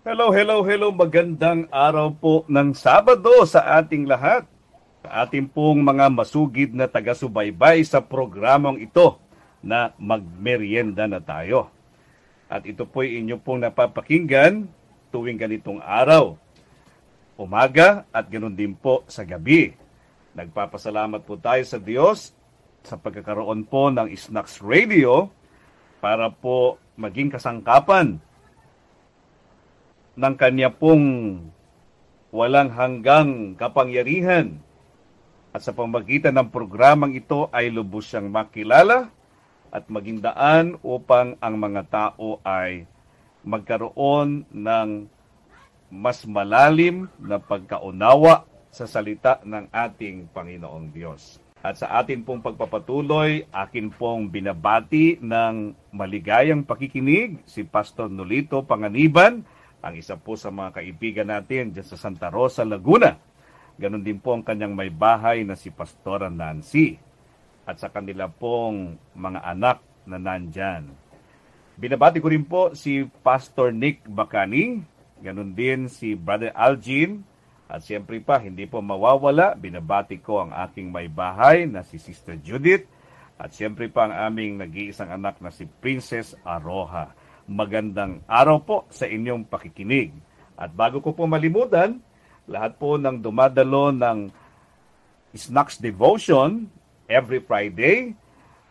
Hello, hello, hello. Magandang araw po ng Sabado sa ating lahat. Sa ating pong mga masugid na taga-subaybay sa programang ito na magmeryenda na tayo. At ito po'y inyo pong napapakinggan tuwing ganitong araw, umaga at ganoon din po sa gabi. Nagpapasalamat po tayo sa Diyos sa pagkakaroon po ng Snacks Radio para po maging kasangkapan ng kanya pong walang hanggang kapangyarihan. At sa pamagitan ng programang ito ay lubos siyang makilala at maging daan upang ang mga tao ay magkaroon ng mas malalim na pagkaunawa sa salita ng ating Panginoong Diyos. At sa atin pong pagpapatuloy, akin pong binabati ng maligayang pakikinig si Pastor Nolito Panganiban, ang isa po sa mga kaibigan natin dyan sa Santa Rosa, Laguna. Ganon din po ang kanyang may bahay na si Pastora Nancy at sa kanila pong mga anak na nandyan. Binabati ko rin po si Pastor Nick Bacani, ganon din si Brother Algin, at siyempre pa, hindi po mawawala, binabati ko ang aking may bahay na si Sister Judith, at siyempre pa ang aming nag-iisang anak na si Princess Aroha. Magandang araw po sa inyong pakikinig. At bago ko po malimutan, lahat po ng dumadalo ng Snacks Devotion every Friday,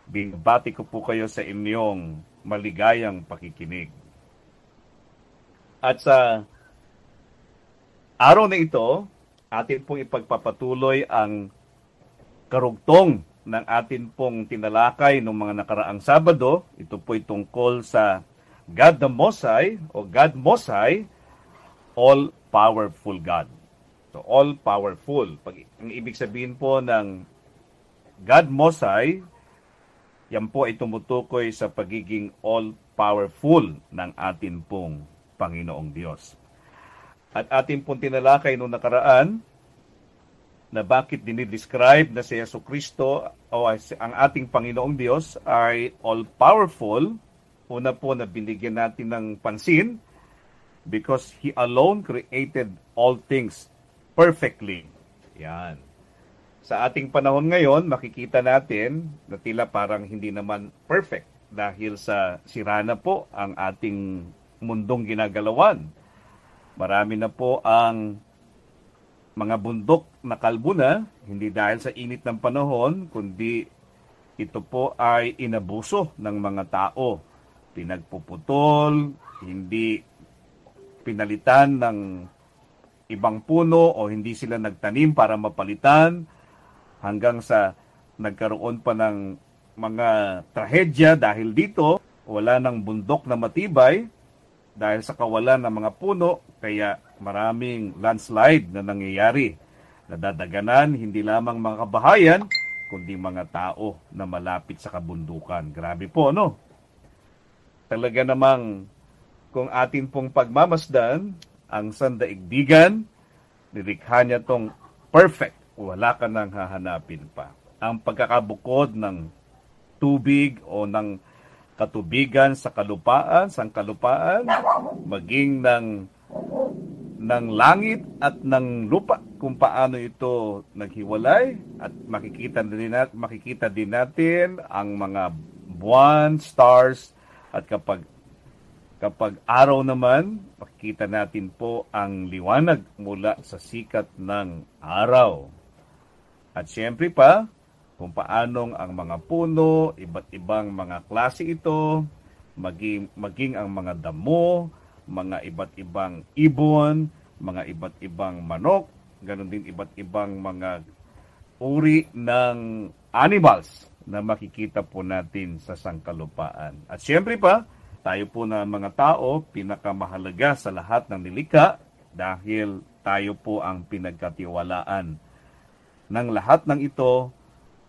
binabati ko po kayo sa inyong maligayang pakikinig. At sa araw na ito, atin pong ipagpapatuloy ang karugtong ng atin pong tinalakay noong mga nakaraang Sabado. Ito po'y tungkol sa God the Most High o God Most High, all-powerful God. So, all-powerful. Ang ibig sabihin po ng God Most High, yan po ay tumutukoy sa pagiging all-powerful ng atin pong Panginoong Diyos. At atin pong tinalakay noong nakaraan na bakit dinidescribe na si Jesucristo o ang ating Panginoong Diyos ay all-powerful. Una po na binigyan natin ng pansin because He alone created all things perfectly. Yan. Sa ating panahon ngayon, makikita natin na tila parang hindi naman perfect dahil sa sira na po ang ating mundong ginagalawan. Marami na po ang mga bundok na kalbo na, hindi dahil sa init ng panahon, kundi ito po ay inabuso ng mga tao. Pinagpuputol, hindi pinalitan ng ibang puno o hindi sila nagtanim para mapalitan hanggang sa nagkaroon pa ng mga trahedya dahil dito. Wala ng bundok na matibay dahil sa kawalan ng mga puno, kaya maraming landslide na nangyayari. Nadadaganan hindi lamang mga kabahayan kundi mga tao na malapit sa kabundukan. Grabe po, no? Talaga namang kung atin pong pagmamasdan, ang sandaigdigan, nilikha niya tong perfect. Wala ka nang hahanapin pa. Ang pagkakabukod ng tubig o ng katubigan sa kalupaan, maging ng langit at ng lupa, kung paano ito naghiwalay, at makikita din natin ang mga buwan, stars, at kapag araw naman, makikita natin po ang liwanag mula sa sikat ng araw. At syempre pa, kung paanong ang mga puno, iba't ibang mga klase ito, maging ang mga damo, mga iba't ibang ibon, mga iba't ibang manok, ganoon din iba't ibang mga uri ng animals na makikita po natin sa sangkalupaan. At syempre pa, tayo po na mga tao, pinakamahalaga sa lahat ng nilikha dahil tayo po ang pinagkatiwalaan ng lahat ng ito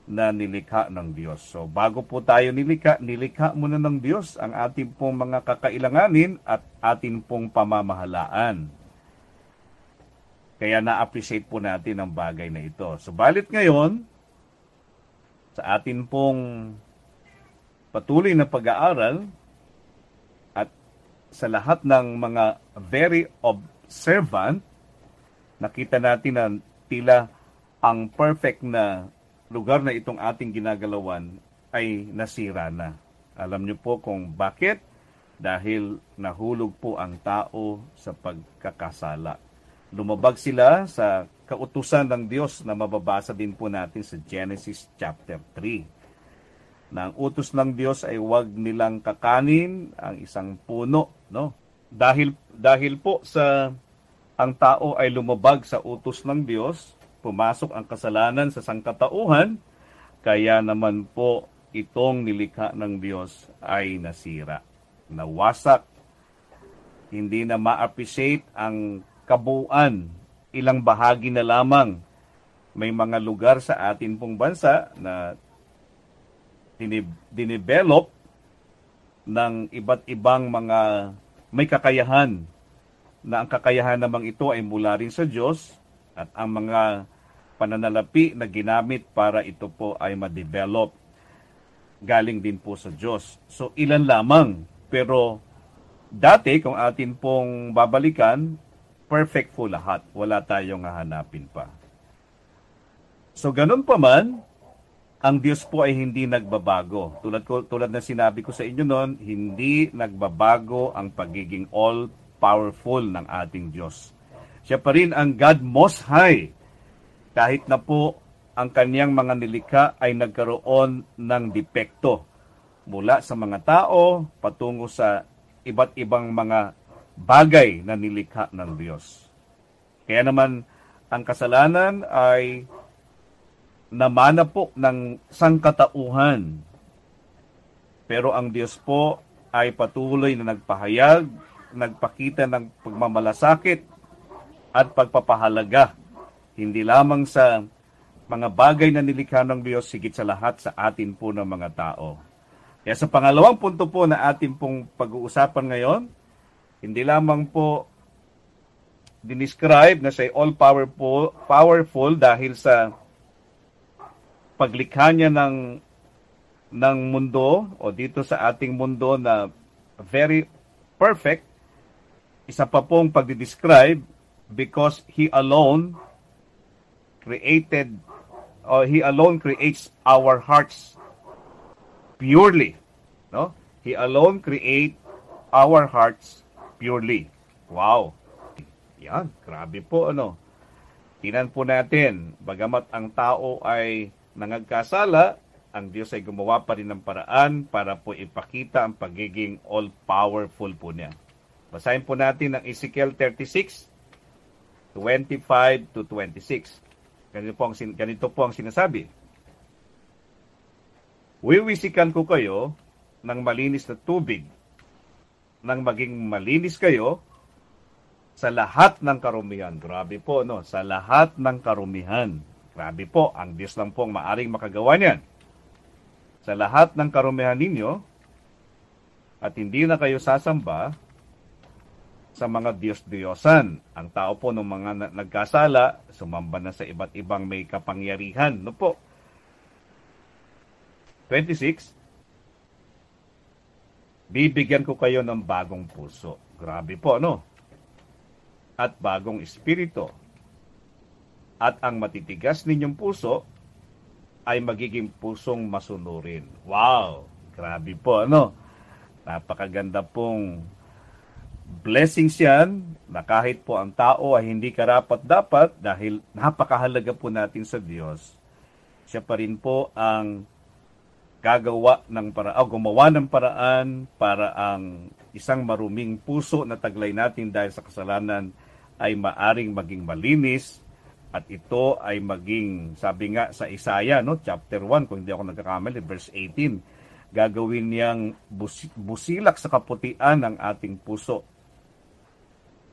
na nilikha ng Diyos. So bago po tayo nilikha muna ng Diyos ang ating pong mga kakailanganin at ating pong pamamahalaan. Kaya na-appreciate po natin ang bagay na ito. Subalit ngayon, sa atin pong patuloy na pag-aaral at sa lahat ng mga very observant, nakita natin na tila ang perfect na lugar na itong ating ginagalawan ay nasira na. Alam niyo po kung bakit? Dahil nahulog po ang tao sa pagkakasala. Lumabag sila sa kautusan ng Diyos na mababasa din po natin sa Genesis chapter 3. Na ang utos ng Diyos ay huwag nilang kakanin ang isang puno, no? Dahil po sa ang tao ay lumabag sa utos ng Diyos, pumasok ang kasalanan sa sangkatauhan, kaya naman po itong nilikha ng Diyos ay nasira, nawasak, hindi na ma-appreciate ang kabuuan, ilang bahagi na lamang. May mga lugar sa atin pong bansa na dinevelop ng iba't ibang mga may kakayahan, na ang kakayahan namang ito ay mula rin sa Diyos, at ang mga pananalapi na ginamit para ito po ay ma-develop galing din po sa Diyos. So ilan lamang, pero dati kung atin pong babalikan, perfect po lahat, wala tayong hahanapin pa. So ganun pa man, ang Diyos po ay hindi nagbabago. Tulad na sinabi ko sa inyo noon, hindi nagbabago ang pagiging all-powerful ng ating Diyos. Siya pa rin ang God Most High. Kahit na po ang kanyang mga nilikha ay nagkaroon ng depekto mula sa mga tao patungo sa iba't ibang mga bagay na nilikha ng Diyos. Kaya naman ang kasalanan ay namana po ng sangkatauhan. Pero ang Diyos po ay patuloy na nagpahayag, nagpakita ng pagmamalasakit at pagpapahalaga, hindi lamang sa mga bagay na nilikha ng Diyos, higit sa lahat sa atin po ng mga tao. Kaya sa pangalawang punto po na atin pong pag-uusapan ngayon, hindi lamang po dinescribe na siya all-powerful dahil sa paglikha niya ng mundo, o dito sa ating mundo na very perfect. Isa pa pong pagdidescribe, because He alone creates our hearts purely, no? He alone create our hearts purely. Wow. Yan, grabe po, ano. Tingnan po natin, bagamat ang tao ay nangagkasala, ang Diyos ay gumawa pa rin ng paraan para po ipakita ang pagiging all-powerful po niya. Basahin po natin ang Ezekiel 36, 25 to 26. Ganito po ang sinasabi. Wiwisikan ko kayo ng malinis na tubig, nang maging malinis kayo sa lahat ng karumihan. Grabe po, no? Sa lahat ng karumihan. Grabe po, ang Diyos lang po ang maaring makagawa niyan. Sa lahat ng karumihan ninyo, at hindi na kayo sasamba sa mga Diyos-Diyosan. Ang tao po ng mga nagkasala, sumamba na sa iba't ibang may kapangyarihan. No po? 26, bibigyan ko kayo ng bagong puso. Grabe po, no? At bagong espiritu. At ang matitigas ninyong puso ay magiging pusong masunurin. Wow! Grabe po, ano? Napakaganda pong blessings yan, na kahit po ang tao ay hindi karapat-dapat, dahil napakahalaga po natin sa Diyos, siya pa rin po ang gumawa ng paraan para ang isang maruming puso na taglay natin dahil sa kasalanan ay maaring maging malinis. At ito ay maging, sabi nga sa Isaiah, no, chapter 1, kung hindi ako nagkakamali, verse 18, gagawin niyang busilak sa kaputian ng ating puso.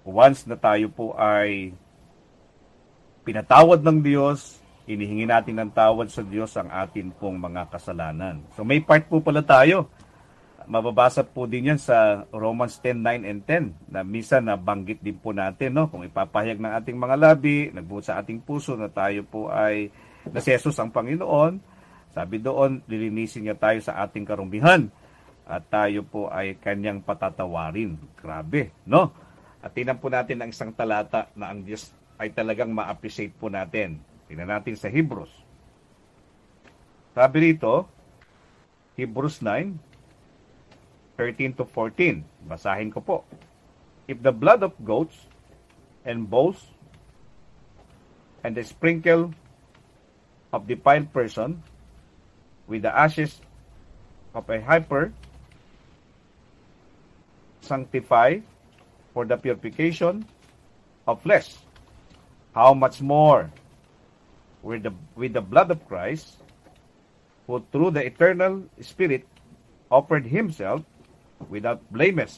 Once na tayo po ay pinatawad ng Diyos, inihingi natin ng tawad sa Diyos ang atin pong mga kasalanan. So may part po pala tayo. Mababasa po din yan sa Romans 10:9 and 10, na minsan nabanggit din po natin, no? Kung ipapahayag ng ating mga labi, nagbuot sa ating puso na tayo po ay na si Jesus ang Panginoon, sabi doon, lilinisin niya tayo sa ating karumihan. at tayo po ay kanyang patatawarin. Grabe, no? At tingnan po natin ang isang talata na ang Diyos ay talagang ma-appreciate po natin. Tingnan natin sa Hebrews. Sabi rito, Hebrews 9:13 to 14. Basahin ko po. If the blood of goats and bulls and the sprinkle of defiled person with the ashes of a heifer sanctify for the purification of flesh, how much more with the blood of Christ, who through the eternal Spirit offered himself without blemish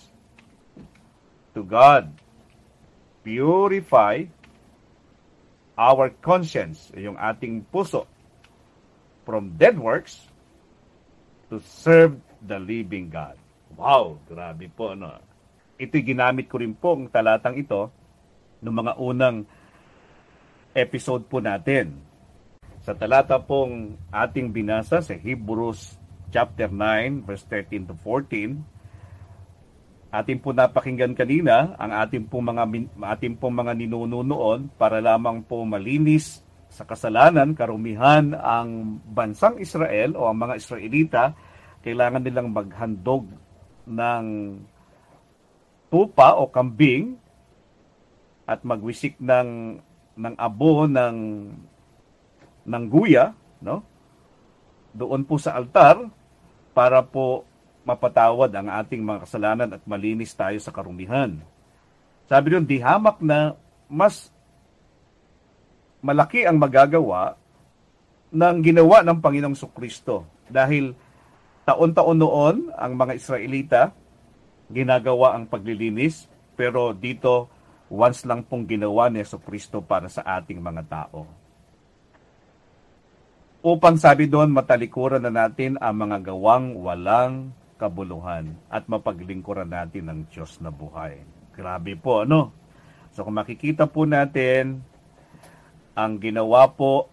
to God, purify our conscience, yung ating puso, from dead works to serve the living God. Wow, grabe po, no? Ito'y ginamit ko rin po ang talatang ito ng mga unang episode po natin. Sa talata pong ating binasa sa Hebrews chapter 9, verse 13 to 14, atin po napakinggan kanina ang ating pong mga ninuno noon para lamang po malinis sa kasalanan, karumihan ang bansang Israel o ang mga Israelita, kailangan nilang maghandog ng tupa o kambing at magwisik ng abo ng guya, no? Doon po sa altar para po mapatawad ang ating mga kasalanan at malinis tayo sa karumihan. Sabi doon, di hamak na mas malaki ang magagawa ng ginawa ng Panginoong Sukristo. Dahil taon-taon noon, ang mga Israelita, ginagawa ang paglilinis, pero dito, once lang pong ginawa ni Sukristo para sa ating mga tao. Upang sabi doon, matalikuran na natin ang mga gawang walang kabuluhan at mapaglingkuran natin ang Diyos na buhay. Grabe po, ano? So kung makikita po natin ang ginawa po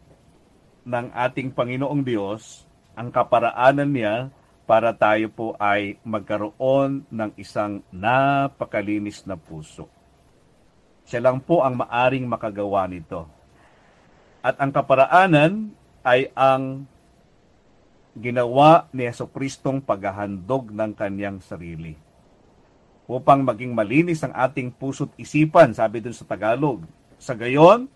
ng ating Panginoong Diyos, ang kaparaanan niya para tayo po ay magkaroon ng isang napakalinis na puso. Siya lang po ang maaring makagawa nito. At ang kaparaanan ay ang ginawa ni Jesucristong paghahandog ng kanyang sarili. Upang maging malinis ang ating puso't isipan, sabi dun sa Tagalog. Sa gayon,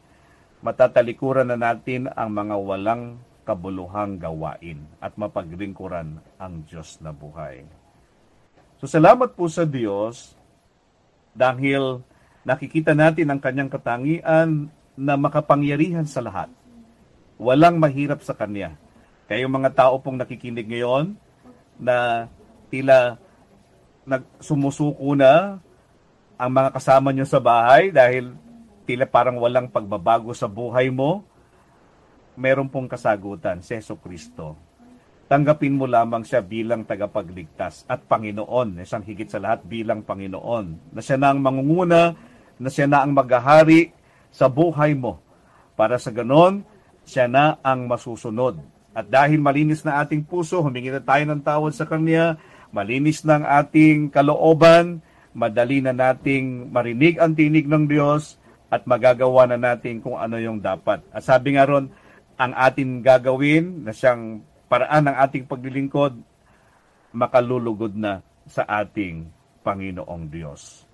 matatalikuran na natin ang mga walang kabuluhang gawain at mapaglingkuran ang Diyos na buhay. So salamat po sa Diyos dahil nakikita natin ang kanyang katangian na makapangyarihan sa lahat. Walang mahirap sa kanya. Kayong mga tao pong nakikinig ngayon na tila sumusuko na ang mga kasama nyo sa bahay dahil tila parang walang pagbabago sa buhay mo, meron pong kasagutan, si Jesucristo. Tanggapin mo lamang siya bilang tagapagligtas at Panginoon, isang higit sa lahat bilang Panginoon, na siya na ang mangunguna, na siya na ang maghahari sa buhay mo. Para sa ganon, siya na ang masusunod. At dahil malinis na ating puso, humingi na tayo ng tawad sa Kanya, malinis na ang ating kalooban, madali na nating marinig ang tinig ng Diyos at magagawa na natin kung ano yung dapat. At sabi nga ron, ang ating gagawin na siyang paraan ng ating paglilingkod, makalulugod na sa ating Panginoong Diyos.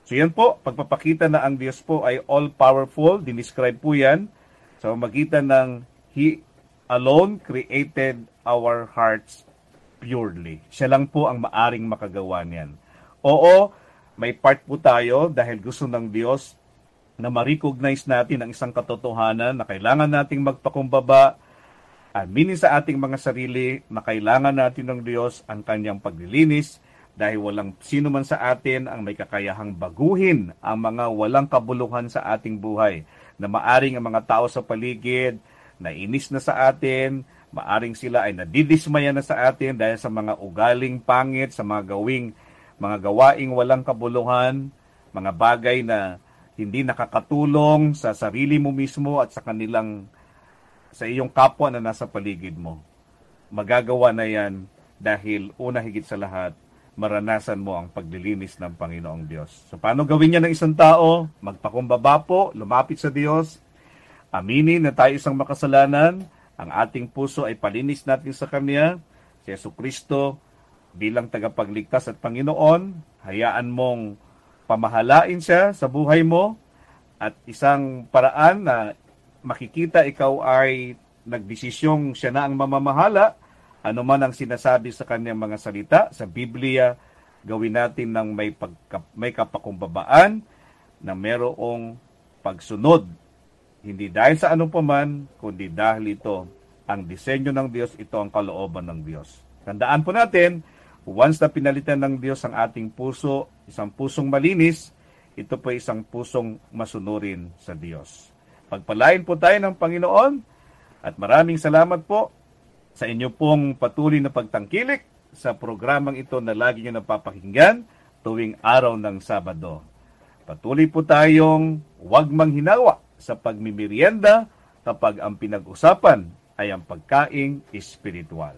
So yan po, pagpapakita na ang Diyos po ay all-powerful, dinescribe po yan, sa magitan ng He alone created our hearts purely. Siya lang po ang maaring makagawa niyan. Oo, may part po tayo dahil gusto ng Diyos na ma-recognize natin ang isang katotohanan na kailangan nating magpakumbaba, aminin sa ating mga sarili na kailangan natin ng Diyos ang kanyang paglilinis dahil walang sino man sa atin ang may kakayahang baguhin ang mga walang kabuluhan sa ating buhay. Na maaring ang mga tao sa paligid, nainis na sa atin, maaring sila ay nadidismaya na sa atin dahil sa mga ugaling pangit, sa mga gawaing walang kabuluhan, mga bagay na hindi nakakatulong sa sarili mo mismo at sa iyong kapwa na nasa paligid mo. Magagawa na yan dahil una higit sa lahat, maranasan mo ang paglilinis ng Panginoong Diyos. So paano gawin niya ng isang tao? Magpakumbaba po, lumapit sa Diyos, aminin na tayo isang makasalanan, ang ating puso ay palinis natin sa Kanya, si Jesucristo bilang tagapagligtas at Panginoon, hayaan mong pamahalain siya sa buhay mo, at isang paraan na makikita ikaw ay nagdesisyong siya na ang mamamahala, ano man ang sinasabi sa kanyang mga salita sa Biblia, gawin natin ng may kapakumbabaan na merong pagsunod. Hindi dahil sa anong paman, kundi dahil ito ang disenyo ng Diyos, ito ang kalooban ng Diyos. Tandaan po natin, once na pinalitan ng Diyos ang ating puso, isang pusong malinis, ito po isang pusong masunurin sa Diyos. Pagpalain po tayo ng Panginoon at maraming salamat po sa inyo pong patuloy na pagtangkilik sa programang ito na lagi nyo napapakinggan tuwing araw ng Sabado. Patuloy po tayong huwag manghinawa sa pagmimerienda kapag ang pinag-usapan ay ang pagkaing espiritual.